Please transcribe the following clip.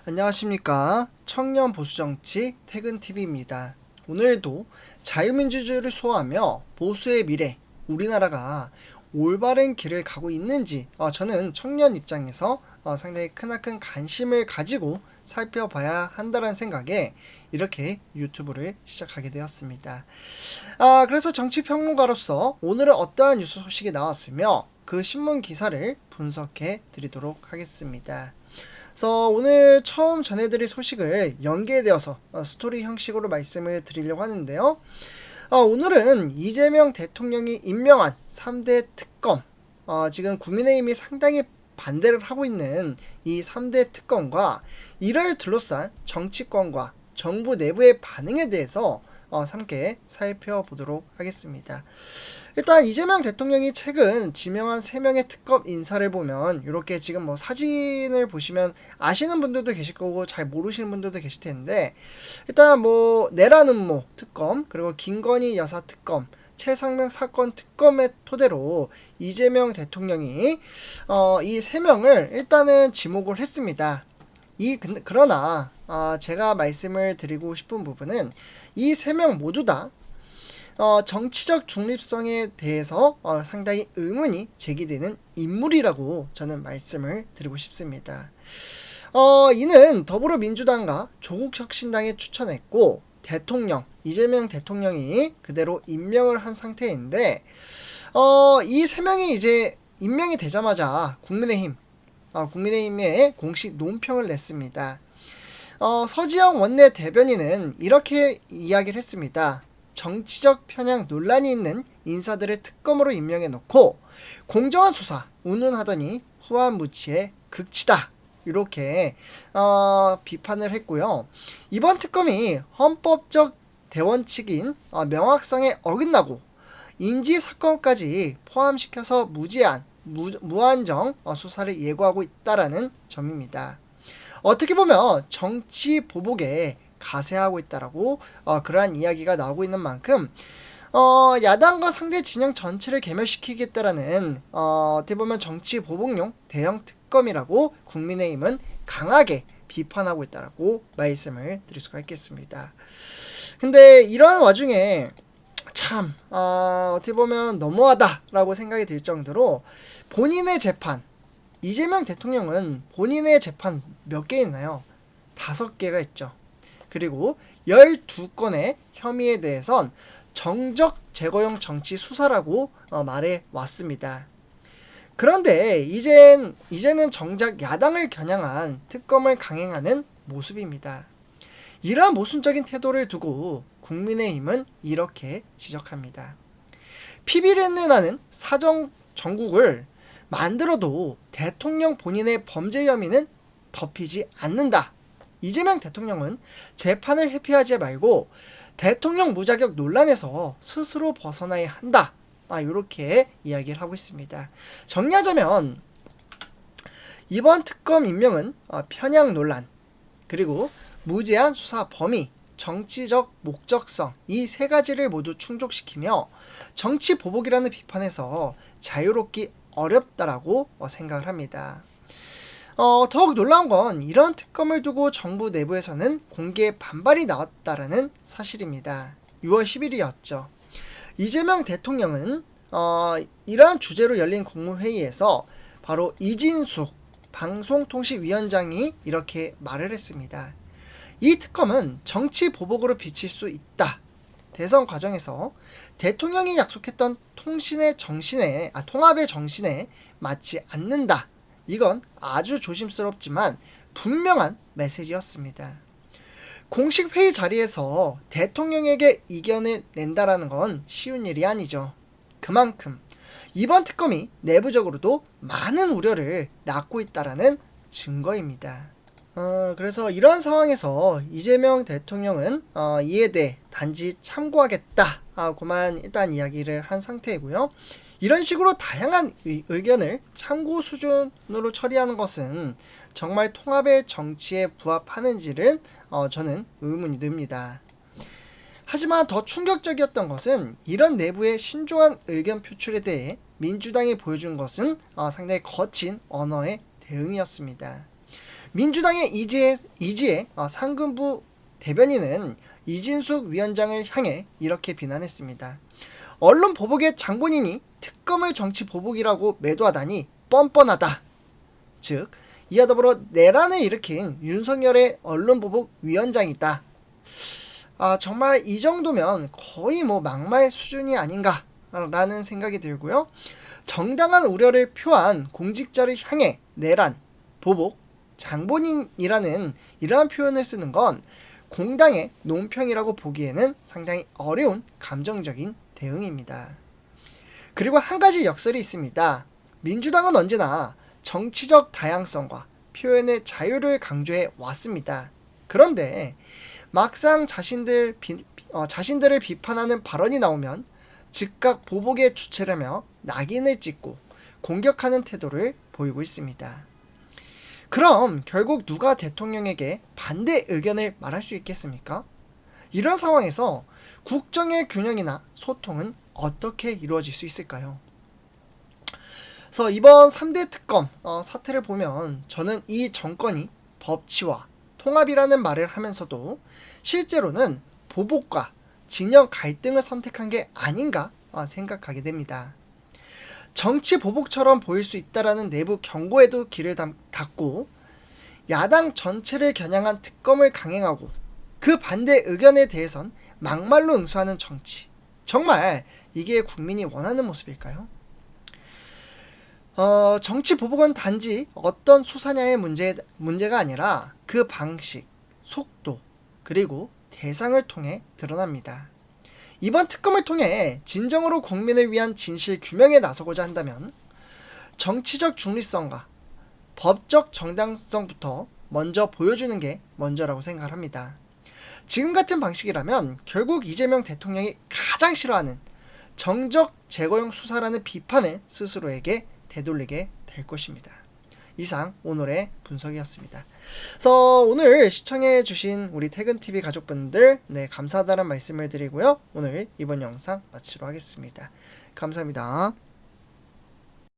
안녕하십니까. 청년 보수정치 퇴근TV입니다. 오늘도 자유민주주의를 수호하며 보수의 미래, 우리나라가 올바른 길을 가고 있는지 저는 청년 입장에서 상당히 크나큰 관심을 가지고 살펴봐야 한다는 생각에 이렇게 유튜브를 시작하게 되었습니다. 그래서 정치평론가로서 오늘은 어떠한 뉴스 소식이 나왔으며 그 신문 기사를 분석해 드리도록 하겠습니다. 그래서 오늘 처음 전해드릴 소식을 연계되어서 스토리 형식으로 말씀을 드리려고 하는데요. 오늘은 이재명 대통령이 임명한 3대 특검, 지금 국민의힘이 상당히 반대를 하고 있는 이 3대 특검과 이를 둘러싼 정치권과 정부 내부의 반응에 대해서 함께 살펴보도록 하겠습니다. 일단 이재명 대통령이 최근 지명한 3명의 특검 인사를 보면 이렇게 지금 사진을 보시면 아시는 분들도 계실 거고 잘 모르시는 분들도 계실 텐데, 일단 내란음모 특검, 그리고 김건희 여사 특검, 최상명 사건 특검의 토대로 이재명 대통령이 이 3명을 일단은 지목을 했습니다. 그러나 제가 말씀을 드리고 싶은 부분은 이 3명 모두 다 정치적 중립성에 대해서 상당히 의문이 제기되는 인물이라고 저는 말씀을 드리고 싶습니다. 이는 더불어민주당과 조국혁신당에 추천했고 이재명 대통령이 그대로 임명을 한 상태인데, 이 3명이 이제 임명이 되자마자 국민의힘에 공식 논평을 냈습니다. 서지영 원내 대변인은 이렇게 이야기를 했습니다. 정치적 편향 논란이 있는 인사들을 특검으로 임명해 놓고 공정한 수사 운운하더니 후한무치의 극치다, 이렇게 비판을 했고요. 이번 특검이 헌법적 대원칙인 명확성에 어긋나고 인지사건까지 포함시켜서 무한정 수사를 예고하고 있다라는 점입니다. 어떻게 보면 정치 보복에 가세하고 있다라고 그러한 이야기가 나오고 있는 만큼 야당과 상대 진영 전체를 괴멸시키겠다라는 어떻게 보면 정치 보복용 대형 특검이라고 국민의힘은 강하게 비판하고 있다라고 말씀을 드릴 수가 있겠습니다. 근데 이러한 와중에 참 어떻게 보면 너무하다라고 생각이 들 정도로 본인의 재판, 이재명 대통령은 본인의 재판 몇 개 있나요? 5개가 있죠. 그리고 12건의 혐의에 대해선 정적 제거용 정치 수사라고 말해 왔습니다. 그런데 이제는 정작 야당을 겨냥한 특검을 강행하는 모습입니다. 이러한 모순적인 태도를 두고 국민의힘은 이렇게 지적합니다. 피비린내 나는 사정 정국을 만들어도 대통령 본인의 범죄 혐의는 덮이지 않는다. 이재명 대통령은 재판을 회피하지 말고 대통령 무자격 논란에서 스스로 벗어나야 한다. 이렇게 이야기를 하고 있습니다. 정리하자면 이번 특검 임명은 편향 논란, 그리고 무제한 수사 범위, 정치적 목적성, 이 3가지를 모두 충족시키며 정치 보복이라는 비판에서 자유롭기 어렵다라고 생각을 합니다. 더욱 놀라운 건 이런 특검을 두고 정부 내부에서는 공개 반발이 나왔다라는 사실입니다. 6월 10일이었죠. 이재명 대통령은 이러한 주제로 열린 국무회의에서 바로 이진숙 방송통신위원장이 이렇게 말을 했습니다. 이 특검은 정치 보복으로 비칠 수 있다. 대선 과정에서 대통령이 약속했던 통합의 정신에 맞지 않는다. 이건 아주 조심스럽지만 분명한 메시지였습니다. 공식 회의 자리에서 대통령에게 이견을 낸다라는 건 쉬운 일이 아니죠. 그만큼 이번 특검이 내부적으로도 많은 우려를 낳고 있다라는 증거입니다. 그래서 이러한 상황에서 이재명 대통령은 이에 대해 단지 참고하겠다, 그만 일단 이야기를 한 상태이고요. 이런 식으로 다양한 의견을 참고 수준으로 처리하는 것은 정말 통합의 정치에 부합하는지는 저는 의문이 듭니다. 하지만 더 충격적이었던 것은 이런 내부의 신중한 의견 표출에 대해 민주당이 보여준 것은 상당히 거친 언어의 대응이었습니다. 민주당의 이지혜 상근부 대변인은 이진숙 위원장을 향해 이렇게 비난했습니다. 언론 보복의 장본인이 특검을 정치 보복이라고 매도하다니 뻔뻔하다. 즉, 이와 더불어 내란을 일으킨 윤석열의 언론 보복 위원장이다. 정말 이 정도면 거의 막말 수준이 아닌가라는 생각이 들고요. 정당한 우려를 표한 공직자를 향해 내란, 보복, 장본인이라는 이러한 표현을 쓰는 건 공당의 논평이라고 보기에는 상당히 어려운 감정적인 대응입니다. 그리고 한 가지 역설이 있습니다. 민주당은 언제나 정치적 다양성과 표현의 자유를 강조해 왔습니다. 그런데 막상 자신들을 비판하는 발언이 나오면 즉각 보복의 주체라며 낙인을 찍고 공격하는 태도를 보이고 있습니다. 그럼 결국 누가 대통령에게 반대 의견을 말할 수 있겠습니까? 이런 상황에서 국정의 균형이나 소통은 어떻게 이루어질 수 있을까요? 그래서 이번 3대 특검 사태를 보면 저는 이 정권이 법치와 통합이라는 말을 하면서도 실제로는 보복과 진영 갈등을 선택한 게 아닌가 생각하게 됩니다. 정치 보복처럼 보일 수 있다라는 내부 경고에도 귀를 닫고 야당 전체를 겨냥한 특검을 강행하고 그 반대 의견에 대해선 막말로 응수하는 정치. 정말 이게 국민이 원하는 모습일까요? 정치 보복은 단지 어떤 수사냐의 문제가 아니라 그 방식, 속도, 그리고 대상을 통해 드러납니다. 이번 특검을 통해 진정으로 국민을 위한 진실 규명에 나서고자 한다면 정치적 중립성과 법적 정당성부터 먼저 보여주는 게 먼저라고 생각을 합니다. 지금 같은 방식이라면 결국 이재명 대통령이 가장 싫어하는 정적 제거형 수사라는 비판을 스스로에게 되돌리게 될 것입니다. 이상 오늘의 분석이었습니다. 그래서 오늘 시청해주신 우리 퇴근TV 가족분들 감사하다는 말씀을 드리고요. 오늘 이번 영상 마치도록 하겠습니다. 감사합니다.